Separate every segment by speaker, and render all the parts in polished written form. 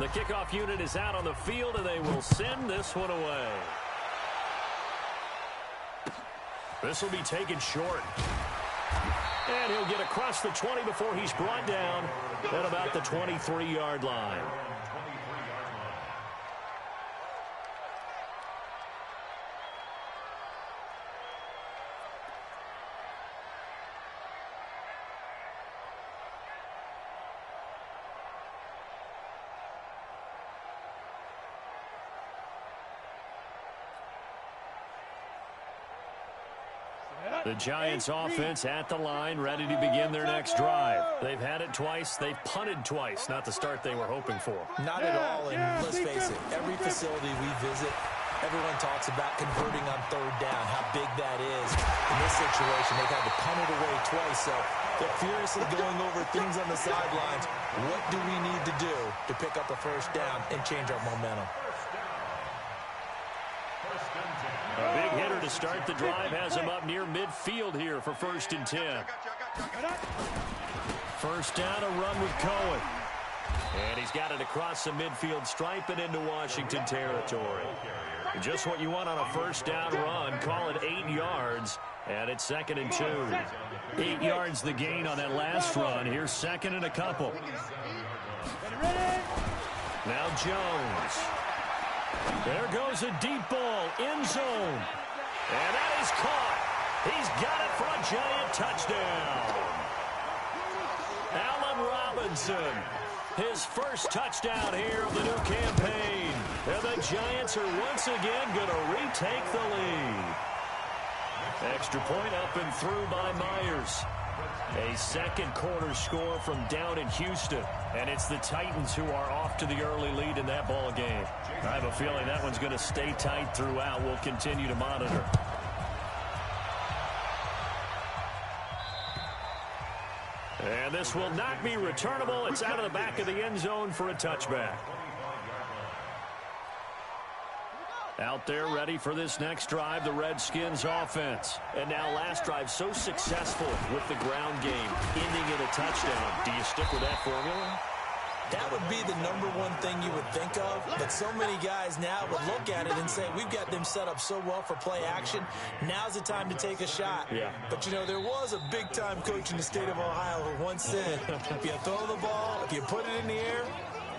Speaker 1: The kickoff unit is out on the field, and they will send this one away. This will be taken short. And he'll get across the 20 before he's brought down at about the 23-yard line. The Giants offense at the line, ready to begin their next drive. They've had it twice. They've punted twice. Not the start they were hoping for.
Speaker 2: Not at all, and let's face it, every facility we visit, everyone talks about converting on third down, how big that is. In this situation, they've had to punt it away twice, so they're furiously going over things on the sidelines. What do we need to do to pick up a first down and change our momentum?
Speaker 1: A big hitter to start the drive has him up near midfield here for 1st and 10. First down, a run with Cohen. And he's got it across the midfield stripe and into Washington territory. Just what you want on a first down run. Call it 8 yards, and it's 2nd and 2. 8 yards the gain on that last run. Here's 2nd and a couple. Now Jones. There goes a deep ball, end zone. And that is caught. He's got it for a Giant touchdown. Allen Robinson, his first touchdown here of the new campaign. And the Giants are once again going to retake the lead. Extra point up and through by Myers. A second quarter score from down in Houston. And it's the Titans who are off to the early lead in that ball game. I have a feeling that one's going to stay tight throughout. We'll continue to monitor. And this will not be returnable. It's out of the back of the end zone for a touchback. Out there ready for this next drive, the Redskins offense. And now last drive so successful with the ground game, ending in a touchdown. Do you stick with that formula?
Speaker 2: That would be the #1 thing you would think of, but so many guys now would look at it and say, we've got them set up so well for play action, now's the time to take a shot.
Speaker 1: Yeah.
Speaker 2: But, you know, there was a big-time coach in the state of Ohio who once said, if you throw the ball, if you put it in the air,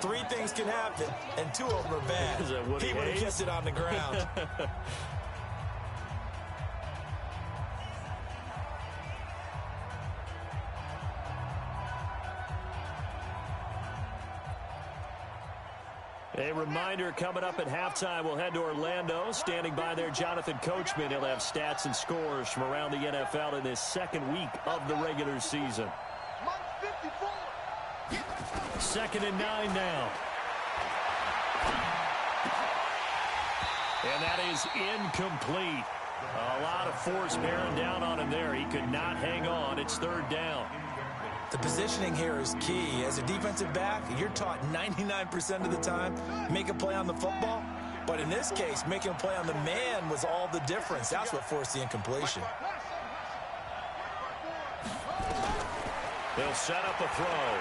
Speaker 2: 3 things can happen, and 2 of them are bad. He would have kept it on the ground.
Speaker 1: A reminder coming up at halftime, we'll head to Orlando. Standing by there, Jonathan Coachman. He'll have stats and scores from around the NFL in this second week of the regular season. 2nd and 9 now. And that is incomplete. A lot of force bearing down on him there. He could not hang on. It's 3rd down.
Speaker 2: The positioning here is key. As a defensive back, you're taught 99% of the time, make a play on the football. But in this case, making a play on the man was all the difference. That's what forced the incompletion.
Speaker 1: They'll set up a throw.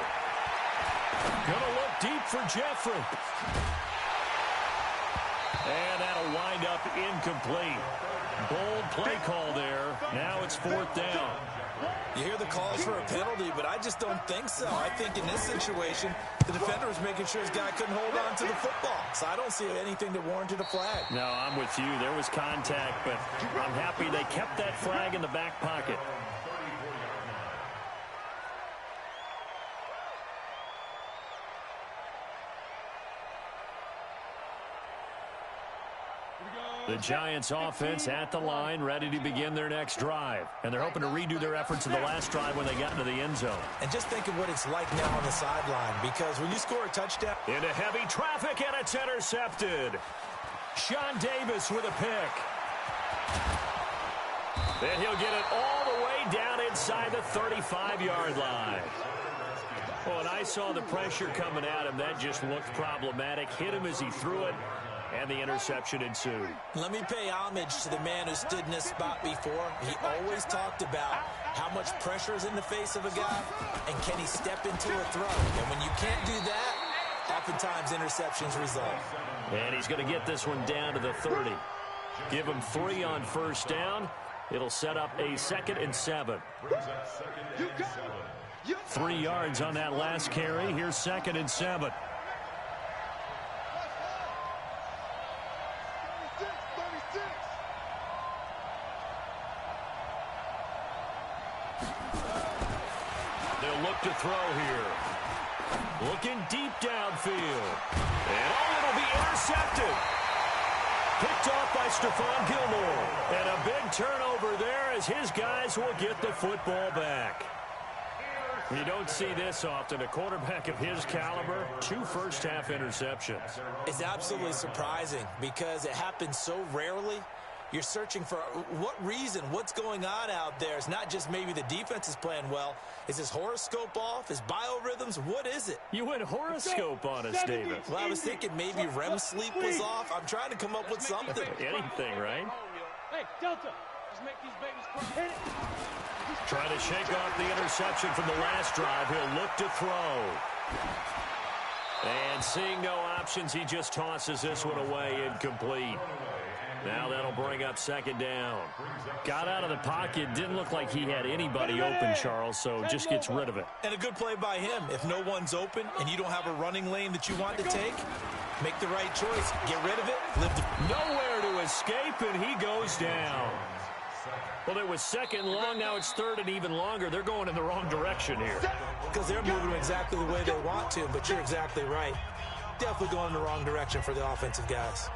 Speaker 1: Gonna look deep for Jeffrey. And that'll wind up incomplete. Bold play call there. Now it's 4th down.
Speaker 2: You hear the calls for a penalty, but I just don't think so. I think in this situation, the defender was making sure his guy couldn't hold on to the football. So I don't see anything that warranted a flag.
Speaker 1: No, I'm with you. There was contact, but I'm happy they kept that flag in the back pocket. The Giants offense at the line, ready to begin their next drive. And they're hoping to redo their efforts in the last drive when they got into the end zone.
Speaker 2: And just think of what it's like now on the sideline, because when you score a touchdown...
Speaker 1: Into heavy traffic, and it's intercepted. Sean Davis with a pick. Then he'll get it all the way down inside the 35-yard line. Well, when I saw the pressure coming at him, that just looked problematic. Hit him as he threw it. And the interception ensued.
Speaker 2: Let me pay homage to the man who stood in this spot before. He always talked about how much pressure is in the face of a guy, and can he step into a throw. And when you can't do that, Oftentimes, interceptions result.
Speaker 1: And he's going to get this one down to the 30. Give him 3 on first down. It'll set up a 2nd and 7. 3 yards on that last carry. Here's 2nd and 7. They'll look to throw here. Looking deep downfield. And it'll be intercepted. Picked off by Stephon Gilmore. And a big turnover there as his guys will get the football back. You don't see this often. A quarterback of his caliber, 2 first-half interceptions.
Speaker 2: It's absolutely surprising because it happens so rarely. You're searching for what reason, what's going on out there. It's not just maybe the defense is playing well. Is his horoscope off? His biorhythms? What is it?
Speaker 1: You went horoscope on us, David.
Speaker 2: Well, I was thinking maybe REM sleep was off. I'm trying to come up with something.
Speaker 1: Anything, right?
Speaker 3: Hey, Delta, just make these babies cry.
Speaker 1: Trying to shake off the interception from the last drive. He'll look to throw. And seeing no options, he just tosses this one away, incomplete. Now that'll bring up 2nd down. Got out of the pocket. Didn't look like he had anybody open, Charles, so just gets rid of it.
Speaker 2: And a good play by him. If no one's open and you don't have a running lane that you want to take, make the right choice. Get rid of it.
Speaker 1: Nowhere to escape, and he goes down. Well, it was 2nd long. Now it's 3rd and even longer. They're going in the wrong direction here.
Speaker 2: Because they're moving exactly the way they want to, but you're exactly right. Definitely going in the wrong direction for the offensive guys.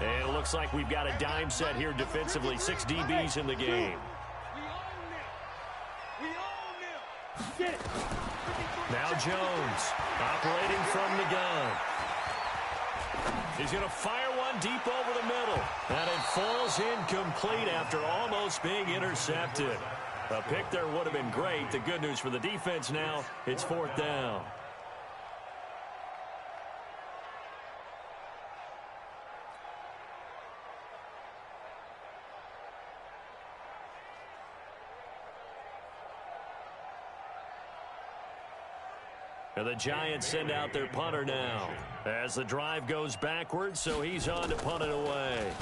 Speaker 1: And it looks like we've got a dime set here defensively. 6 DBs in the game. Now Jones operating from the gun. He's going to fire one deep over the middle. And it falls incomplete after almost being intercepted. A pick there would have been great. The good news for the defense now, it's 4th down. And the Giants send out their punter now as the drive goes backwards, so he's on to punt it away.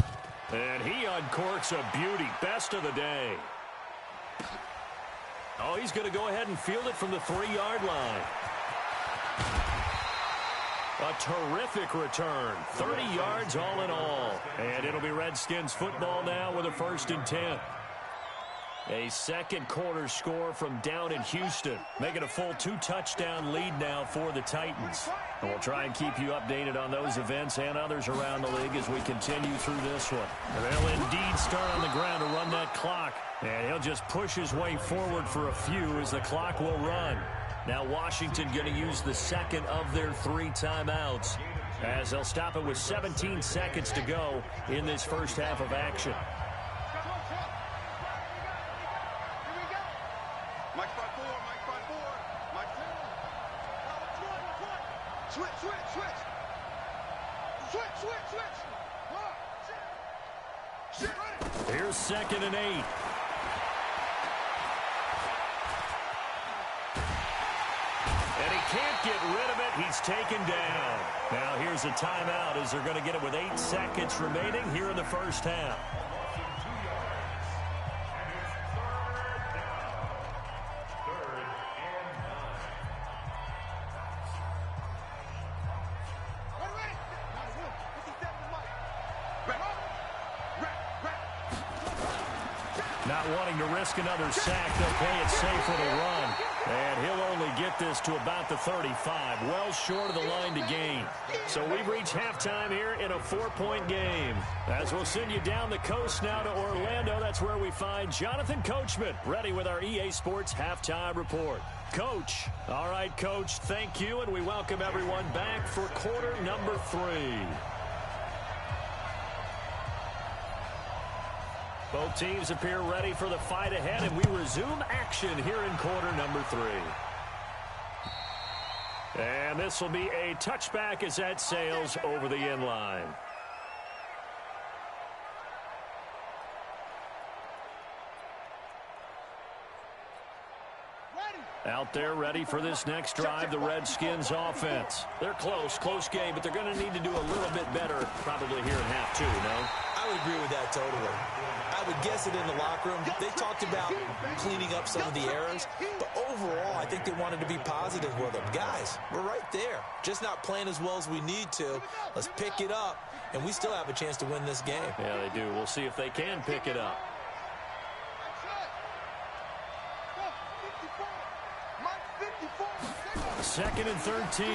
Speaker 1: And he uncorks a beauty. Best of the day. Oh, he's going to go ahead and field it from the 3-yard line. A terrific return. 30 yards all in all. And it'll be Redskins football now with a 1st and 10. A 2nd quarter score from down in Houston, making a full 2-touchdown lead now for the Titans. And we'll try and keep you updated on those events and others around the league as we continue through this one. And they'll indeed start on the ground to run that clock. And he'll just push his way forward for a few as the clock will run. Now Washington going to use the 2nd of their 3 timeouts as they'll stop it with 17 seconds to go in this first half of action. Here's 2nd and 8. And he can't get rid of it. He's taken down. Now here's a timeout as they're going to get it with 8 seconds remaining here in the first half. Not wanting to risk another sack, they'll play it safe with a run. And he'll only get this to about the 35, well short of the line to gain. So we've reached halftime here in a 4-point game. As we'll send you down the coast now to Orlando, that's where we find Jonathan Coachman, ready with our EA Sports Halftime Report. Coach. All right, Coach, thank you, and we welcome everyone back for quarter number 3. Both teams appear ready for the fight ahead, and we resume action here in quarter number 3. And this will be a touchback as that sails over the end line. Out there ready for this next drive, the Redskins offense. They're close game, but they're going to need to do a little bit better probably here in half two, no?
Speaker 2: I would agree with that totally. I would guess it in the locker room. They talked about cleaning up some of the errors, but overall, I think they wanted to be positive with them. Guys, we're right there. Just not playing as well as we need to. Let's pick it up, and we still have a chance to win this game.
Speaker 1: Yeah, they do. We'll see if they can pick it up. Second and 13.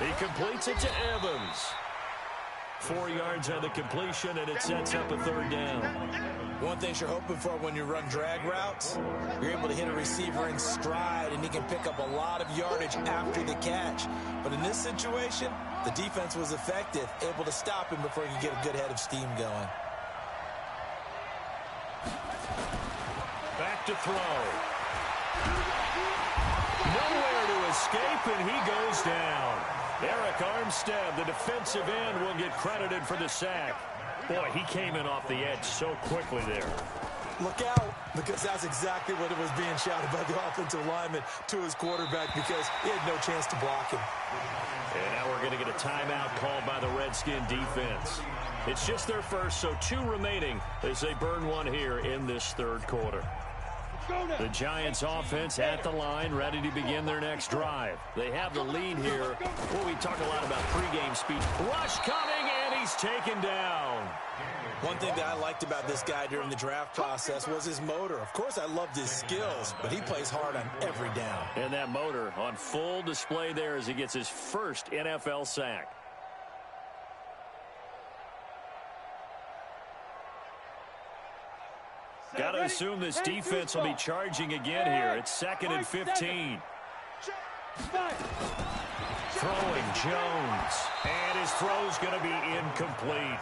Speaker 1: He completes it to Evans. 4 yards on the completion, and it sets up a third down.
Speaker 2: One thing you're hoping for when you run drag routes, you're able to hit a receiver in stride, and he can pick up a lot of yardage after the catch. But in this situation, the defense was effective, able to stop him before he could get a good head of steam going.
Speaker 1: Back to throw. Nowhere to escape, and he goes down. Eric Armstead, the defensive end, will get credited for the sack. Boy, he came in off the edge so quickly there.
Speaker 2: Look out, because that's exactly what it was being shouted by the offensive lineman to his quarterback, because he had no chance to block him.
Speaker 1: And now we're going to get a timeout called by the Redskin defense. It's just their first, so 2 remaining as they burn one here in this third quarter. The Giants offense at the line, ready to begin their next drive. They have the lead here. Well, we talk a lot about pregame speech. Rush coming, and he's taken down.
Speaker 2: One thing that I liked about this guy during the draft process was his motor. Of course, I loved his skills, but he plays hard on every down.
Speaker 1: And that motor on full display there as he gets his first NFL sack. Got to assume this defense will be charging again here. It's second and 15. Throwing Jones. And his throw's going to be incomplete.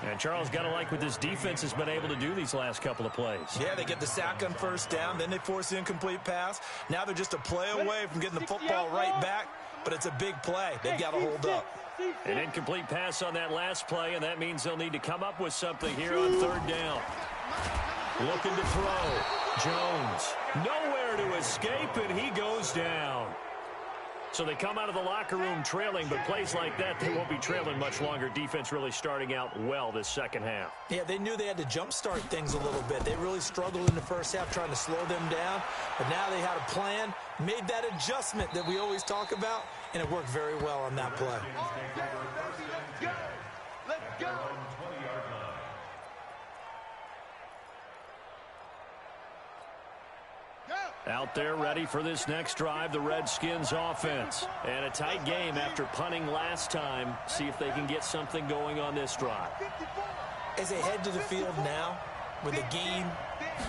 Speaker 1: And Charles, got to like what this defense has been able to do these last couple of plays.
Speaker 2: Yeah, they get the sack on first down, then they force the incomplete pass. Now they're just a play away from getting the football right back, but it's a big play. They've got to hold up.
Speaker 1: An incomplete pass on that last play, and that means they'll need to come up with something here on third down. Looking to throw. Jones. Nowhere to escape, and he goes down. So they come out of the locker room trailing, but plays like that, they won't be trailing much longer. Defense really starting out well this second half.
Speaker 2: Yeah, they knew they had to jumpstart things a little bit. They really struggled in the first half trying to slow them down, but now they had a plan, made that adjustment that we always talk about, and it worked very well on that play.
Speaker 3: Let's go.
Speaker 1: Out there ready for this next drive, the Redskins offense. And a tight game after punting last time. See if they can get something going on this drive.
Speaker 2: As they head to the field now, with the game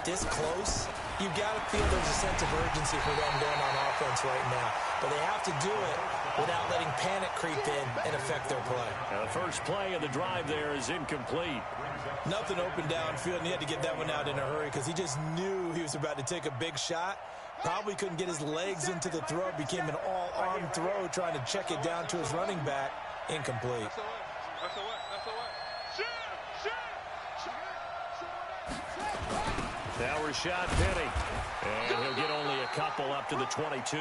Speaker 2: this close, you've got to feel there's a sense of urgency for them going on offense right now. But they have to do it without letting panic creep in and affect their play.
Speaker 1: Now the first play of the drive there is incomplete.
Speaker 2: Nothing open downfield, and he had to get that one out in a hurry because he just knew he was about to take a big shot. Probably couldn't get his legs into the throw. It became an all-arm throw trying to check it down to his running back. Incomplete.
Speaker 1: Now Rashad Penny. And he'll get only a couple up to the 22.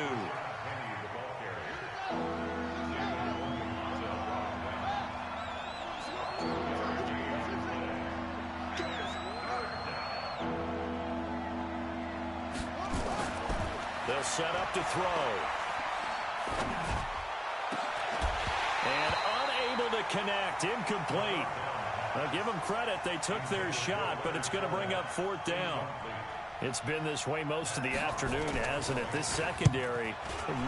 Speaker 1: They'll set up to throw. And unable to connect. Incomplete. Now give them credit. They took their shot, but it's going to bring up fourth down. It's been this way most of the afternoon, hasn't it? This secondary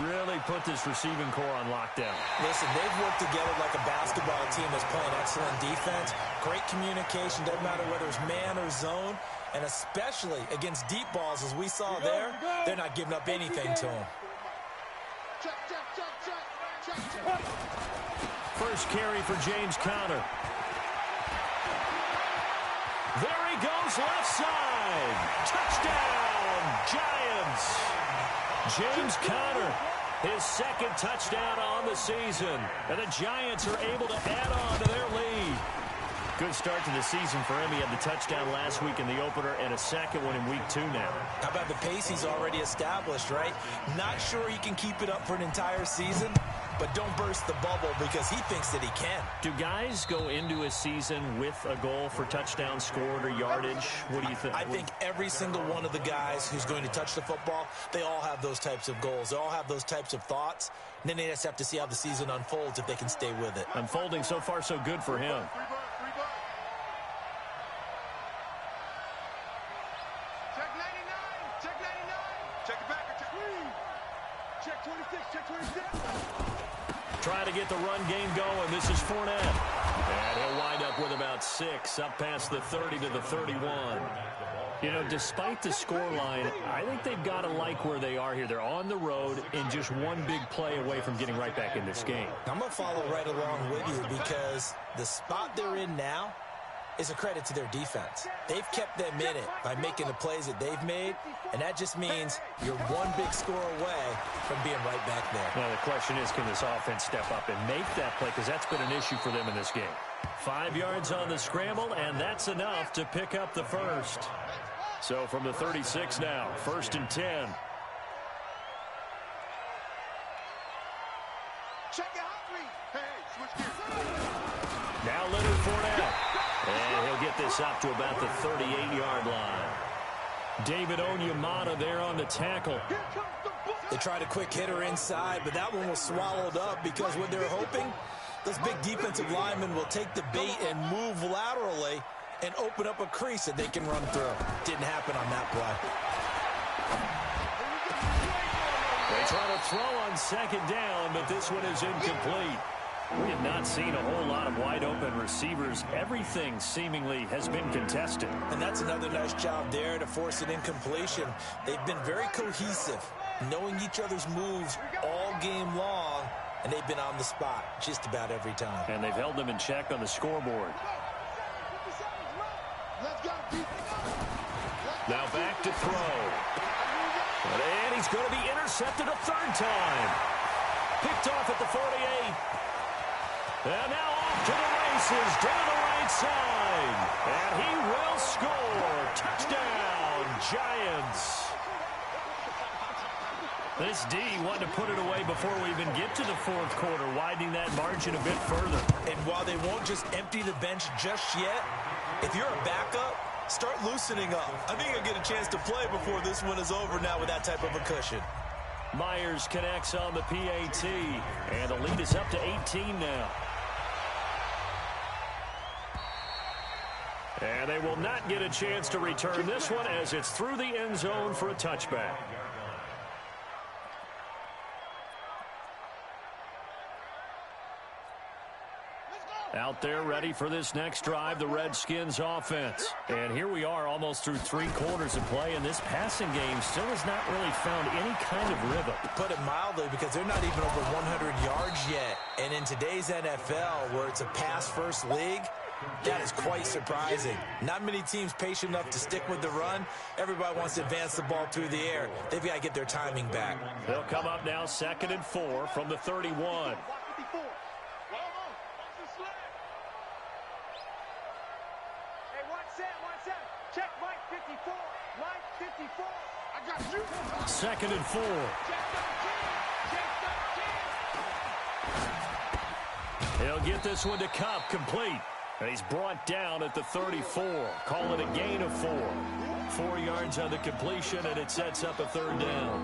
Speaker 1: really put this receiving core on lockdown.
Speaker 2: Listen, they've worked together like a basketball team that's playing excellent defense. Great communication. Doesn't matter whether it's man or zone. And especially against deep balls, as we saw there, they're not giving up anything to them.
Speaker 1: First carry for James Conner. There he goes, left side. Touchdown, Giants. James Conner, his second touchdown on the season. And the Giants are able to add on to their lead. Good start to the season for him. He had the touchdown last week in the opener and a second one in week 2 now.
Speaker 2: How about the pace he's already established, right? Not sure he can keep it up for an entire season, but don't burst the bubble because he thinks that he can.
Speaker 1: Do guys go into a season with a goal for touchdowns scored or yardage? What do you think?
Speaker 2: I think every single one of the guys who's going to touch the football, they all have those types of goals. They all have those types of thoughts. And then they just have to see how the season unfolds if they can stay with it.
Speaker 1: Unfolding so far so good for him.
Speaker 3: Check 99. Check 99. Check it back. Check 26. Check 26.
Speaker 1: Trying to get the run game going. This is Fournette. And he'll wind up with about 6, up past the 30 to the 31. You know, despite the scoreline, I think they've got to like where they are here. They're on the road and just one big play away from getting right back in this game.
Speaker 2: I'm going to follow right along with you because the spot they're in now is a credit to their defense. They've kept them in it by making the plays that they've made, and that just means you're one big score away from being right back there.
Speaker 1: Well, the question is, can this offense step up and make that play? Because that's been an issue for them in this game. 5 yards on the scramble, and that's enough to pick up the first. So from the 36 now, 1st and 10.
Speaker 3: Check it out, please. Hey, switch gears.
Speaker 1: Now Leonard Fournette. And he'll get this up to about the 38-yard line. David Onyemata there on the tackle.
Speaker 2: They tried a quick hitter inside, but that one was swallowed up because what they're hoping, those big defensive linemen will take the bait and move laterally and open up a crease that they can run through. Didn't happen on that play.
Speaker 1: They try to throw on 2nd down, but this one is incomplete. We have not seen a whole lot of wide-open receivers. Everything seemingly has been contested.
Speaker 2: And that's another nice job there to force an incompletion. They've been very cohesive, knowing each other's moves all game long, and they've been on the spot just about every time.
Speaker 1: And they've held them in check on the scoreboard. Now back to throw. And he's going to be intercepted a 3rd time. Picked off at the 48. And now off to the races down the right side. And he will score. Touchdown, Giants. This D wanted to put it away before we even get to the 4th quarter, widening that margin a bit further.
Speaker 2: And while they won't just empty the bench just yet, if you're a backup, start loosening up. I think you'll get a chance to play before this one is over now with that type of a cushion.
Speaker 1: Myers connects on the PAT, and the lead is up to 18 now. And they will not get a chance to return this one as it's through the end zone for a touchback. Out there ready for this next drive, the Redskins offense. And here we are almost through 3 quarters of play, and this passing game still has not really found any kind of rhythm.
Speaker 2: Put it mildly, because they're not even over 100 yards yet. And in today's NFL, where it's a pass-first league, that is quite surprising. Not many teams patient enough to stick with the run. Everybody wants to advance the ball through the air. They've got to get their timing back.
Speaker 1: They'll come up now 2nd and 4 from the 31.
Speaker 3: Check Mike 54. Mike 54. I got you.
Speaker 1: 2nd and 4. He'll get this one to Kupp, complete. And he's brought down at the 34. Call it a gain of 4. 4 yards on the completion, and it sets up a 3rd down.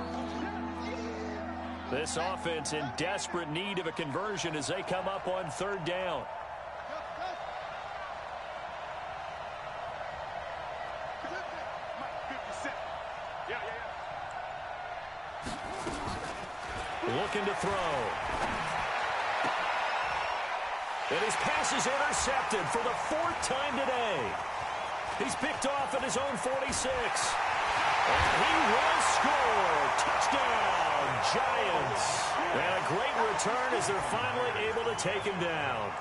Speaker 1: This offense in desperate need of a conversion as they come up on 3rd down. Looking to throw. And his pass is intercepted for the 4th time today. He's picked off at his own 46. And he will score. Touchdown, Giants. And a great return as they're finally able to take him down.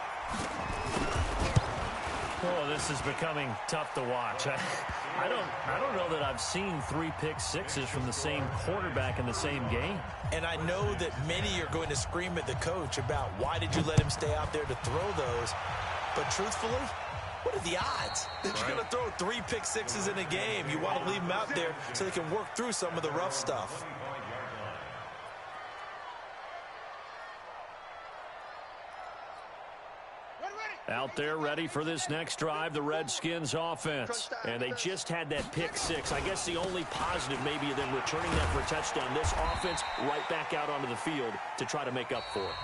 Speaker 1: Oh, this is becoming tough to watch. I don't know that I've seen 3 pick-sixes from the same quarterback in the same game.
Speaker 2: And I know that many are going to scream at the coach about why did you let him stay out there to throw those. But truthfully, What are the odds that you're going to throw 3 pick sixes in a game? You want to leave them out there so they can work through some of the rough stuff.
Speaker 1: Out there ready for this next drive, the Redskins offense. And they just had that pick 6. I guess the only positive maybe of them returning that for a touchdown. This offense right back out onto the field to try to make up for it.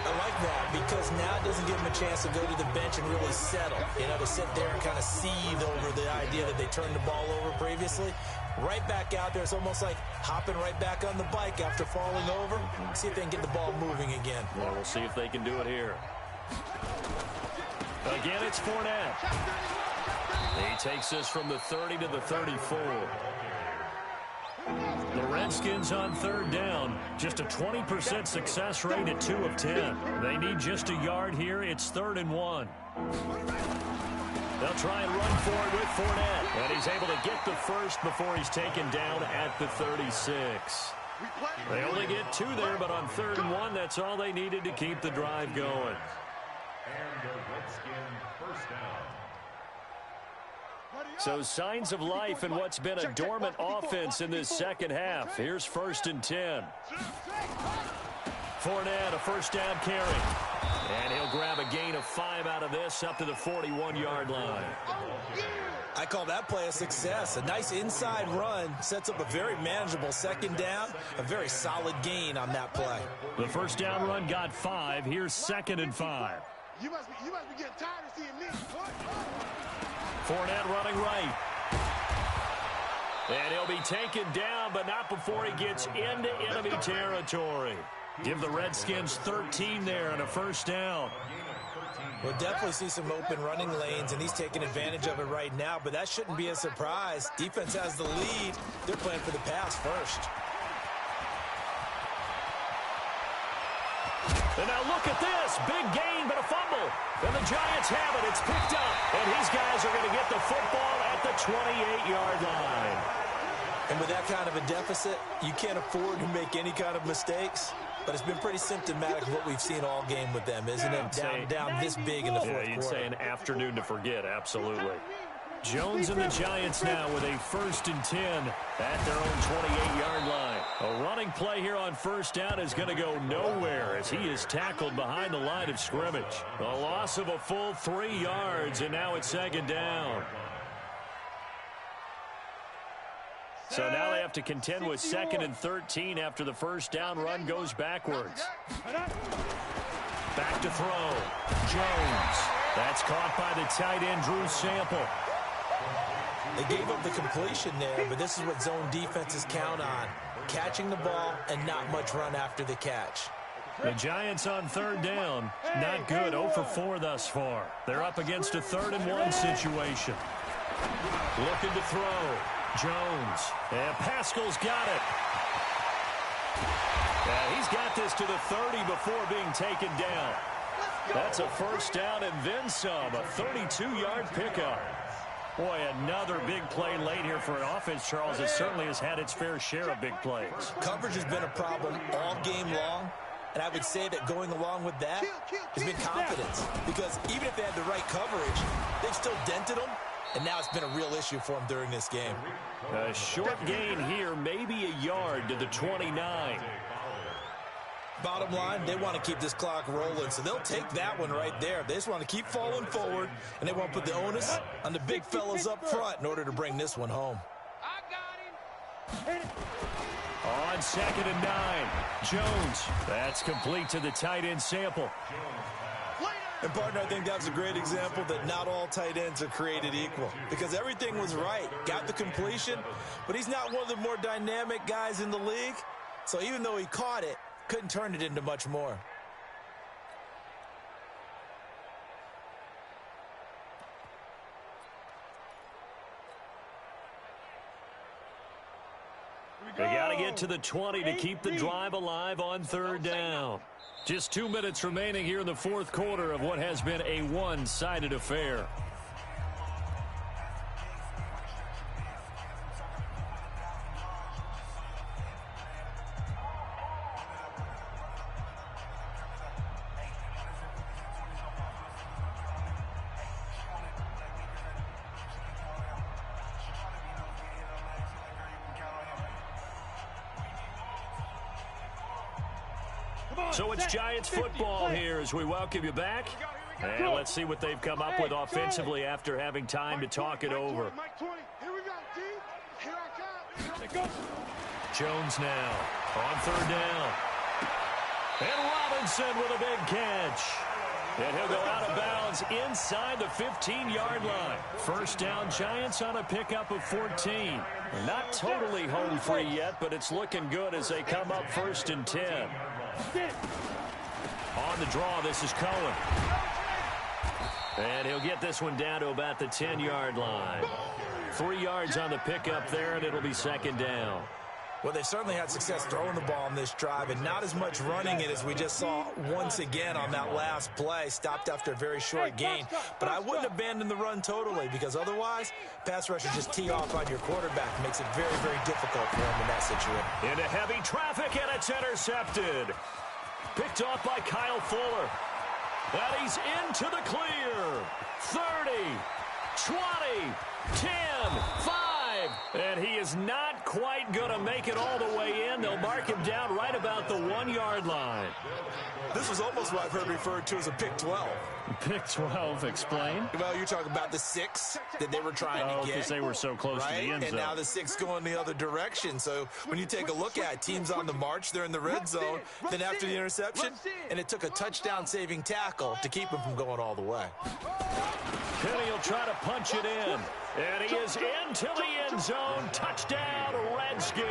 Speaker 2: I like that because now it doesn't give them a chance to go to the bench and really settle. You know, to sit there and kind of seethe over the idea that they turned the ball over previously. Right back out there. It's almost like hopping right back on the bike after falling over. See if they can get the ball moving again.
Speaker 1: Well, we'll see if they can do it here. Again, it's Fournette. He takes us from the 30 to the 34. The Redskins on 3rd down. Just a 20% success rate at 2 of 10. They need just a yard here. It's 3rd and 1. They'll try and run for it with Fournette. And he's able to get the first before he's taken down at the 36. They only get 2 there, but on 3rd and 1, that's all they needed to keep the drive going. So signs of life in what's been a dormant offense in this second half. Here's 1st and 10. Fournette, a 1st down carry. And he'll grab a gain of 5 out of this up to the 41-yard line.
Speaker 2: I call that play a success. A nice inside run sets up a very manageable 2nd down. A very solid gain on that play.
Speaker 1: The 1st down run got 5. Here's 2nd and 5.
Speaker 3: You must be getting tired of seeing me.
Speaker 1: Fournette running right. And he'll be taken down, but not before he gets into enemy territory. Give the Redskins 13 there and a 1st down.
Speaker 2: We'll definitely see some open running lanes, and he's taking advantage of it right now, but that shouldn't be a surprise. Defense has the lead. They're playing for the pass first.
Speaker 1: And now look at this. Big gain, but a fumble. And the Giants have it. It's picked up. And these guys are going to get the football at the 28-yard line.
Speaker 2: And with that kind of a deficit, you can't afford to make any kind of mistakes. But it's been pretty symptomatic of what we've seen all game with them, isn't it? Down this big in the fourth quarter.
Speaker 1: You'd say an afternoon to forget, absolutely. Jones and the Giants now with a 1st and 10 at their own 28-yard line. A running play here on 1st down is going to go nowhere as he is tackled behind the line of scrimmage. A loss of a full 3 yards, and now it's 2nd down. So now they have to contend with 2nd and 13 after the 1st down run goes backwards. Back to throw. Jones. That's caught by the tight end, Drew Sample.
Speaker 2: They gave up the completion there, but this is what zone defenses count on. Catching the ball and not much run after the catch.
Speaker 1: The Giants on 3rd down. Not good. 0 for 4 thus far. They're up against a 3rd and 1 situation. Looking to throw. Jones. And Pascal's got it. And he's got this to the 30 before being taken down. That's a 1st down and then some. A 32-yard pickup. Boy, another big play late here for an offense, Charles, that certainly has had its fair share of big plays.
Speaker 2: Coverage has been a problem all game long, and I would say that going along with that has been confidence. Because even if they had the right coverage, they've still dented them, and now it's been a real issue for them during this game.
Speaker 1: A short gain here, maybe a yard to the 29.
Speaker 2: Bottom line, they want to keep this clock rolling, so they'll take that one right there. They just want to keep falling forward, and they want to put the onus on the big fellas up front in order to bring this one home.
Speaker 3: I got him.
Speaker 1: On 2nd and 9, Jones. That's complete to the tight end Sample.
Speaker 2: And, partner, I think that's a great example that not all tight ends are created equal. Because everything was right. Got the completion, but he's not one of the more dynamic guys in the league. So even though he caught it, couldn't turn it into much more.
Speaker 1: They got to get to the 20 to keep the drive alive on 3rd down. Just 2 minutes remaining here in the 4th quarter of what has been a one-sided affair. So it's Giants football here as we welcome you back. And let's see what they've come up with offensively after having time to talk it over. Jones now on third down. And Robinson with a big catch. And he'll go out of bounds inside the 15-yard line. First down, Giants on a pickup of 14. Not totally home free yet, but it's looking good as they come up 1st and 10. On the draw, this is Cohen. And he'll get this one down to about the 10-yard line. 3 yards on the pickup there, and it'll be 2nd down.
Speaker 2: Well, they've certainly had success throwing the ball on this drive and not as much running it as we just saw once again on that last play. Stopped after a very short gain. But I wouldn't abandon the run totally because otherwise, pass rush would just tee off on your quarterback. It makes it very, very difficult for him in that situation.
Speaker 1: Into heavy traffic, and it's intercepted. Picked off by Kyle Fuller. And he's into the clear. 30, 20, 10, 5. And he is not quite going to make it all the way in. They'll mark him down right about the 1-yard line.
Speaker 2: This was almost what I've heard referred to as a pick 12.
Speaker 1: Pick 12, explain.
Speaker 2: Well, you're talking about the 6 that they were trying to get.
Speaker 1: Because they were so close to the end zone.
Speaker 2: And now the 6 going the other direction. So when you take a look at teams on the march, they're in the red zone. Then after the interception, and it took a touchdown-saving tackle to keep him from going all the way.
Speaker 1: Penny will try to punch it in. And he is into the end zone. Touchdown, Redskins.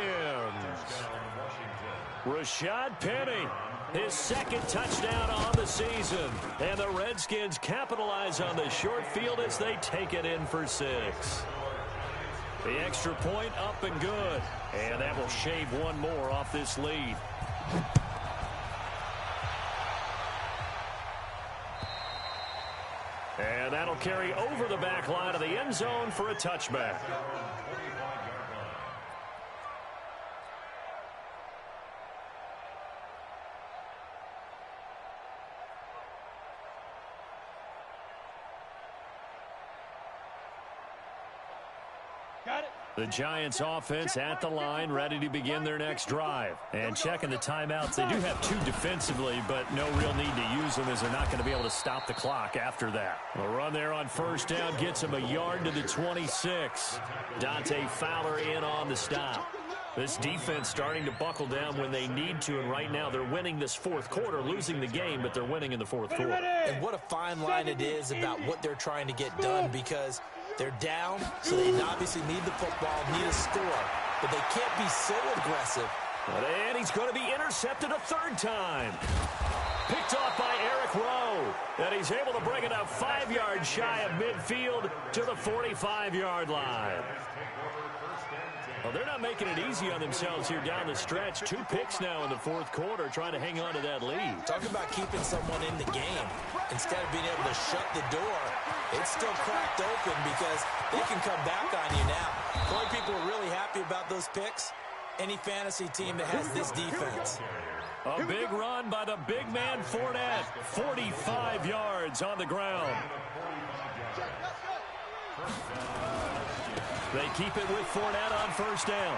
Speaker 1: Rashad Penny, his 2nd touchdown on the season. And the Redskins capitalize on the short field as they take it in for 6. The extra point up and good. And that will shave one more off this lead. And that'll carry over the back line of the end zone for a touchback.
Speaker 3: Got it.
Speaker 1: The Giants offense at the line, ready to begin their next drive. And checking the timeouts, they do have 2 defensively, but no real need to use them as they're not going to be able to stop the clock after that. A run there on 1st down gets him a yard to the 26. Dante Fowler in on the stop. This defense starting to buckle down when they need to, and right now they're winning this 4th quarter, losing the game, but they're winning in the 4th quarter.
Speaker 2: And what a fine line it is about what they're trying to get done because they're down, so they obviously need the football, need a score, but they can't be so aggressive.
Speaker 1: And he's going to be intercepted a 3rd time. Picked off by Eric Rowe. And he's able to bring it up 5 yards shy of midfield to the 45-yard line. Well, they're not making it easy on themselves here down the stretch. 2 picks now in the 4th quarter, trying to hang on to that lead.
Speaker 2: Talking about keeping someone in the game. Instead of being able to shut the door, it's still cracked open because they can come back on you now. Corey, people are really happy about those picks. Any fantasy team that has this defense.
Speaker 1: A big run by the big man Fournette. 45 yards on the ground. They keep it with Fournette on 1st down.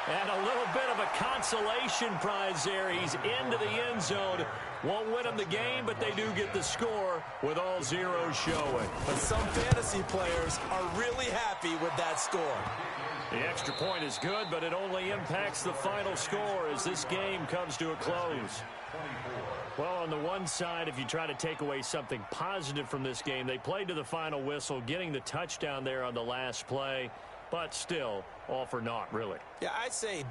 Speaker 1: And a little bit of a consolation prize there. He's into the end zone. Won't win them the game, but they do get the score with all zeros showing.
Speaker 2: But some fantasy players are really happy with that score.
Speaker 1: The extra point is good, but it only impacts the final score as this game comes to a close. Well, on the one side, if you try to take away something positive from this game, they played to the final whistle, getting the touchdown there on the last play, but still, all for naught, really.
Speaker 2: Yeah, I'd say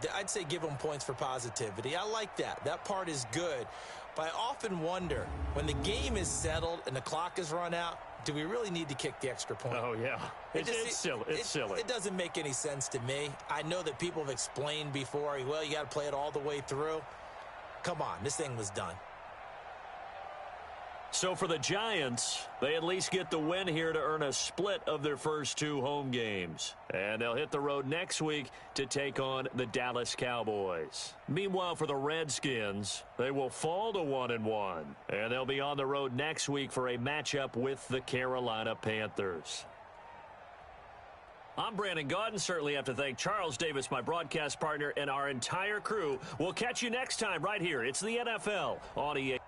Speaker 2: give them points for positivity. I like that. That part is good. But I often wonder, when the game is settled and the clock is run out, do we really need to kick the extra point?
Speaker 1: Oh, yeah. It's silly. It's silly.
Speaker 2: It doesn't make any sense to me. I know that people have explained before, well, you got to play it all the way through. Come on, this thing was done.
Speaker 1: So for the Giants, they at least get the win here to earn a split of their first 2 home games. And they'll hit the road next week to take on the Dallas Cowboys. Meanwhile, for the Redskins, they will fall to 1-1. And they'll be on the road next week for a matchup with the Carolina Panthers. I'm Brandon Gaudin. Certainly have to thank Charles Davis, my broadcast partner, and our entire crew. We'll catch you next time right here. It's the NFL on EA.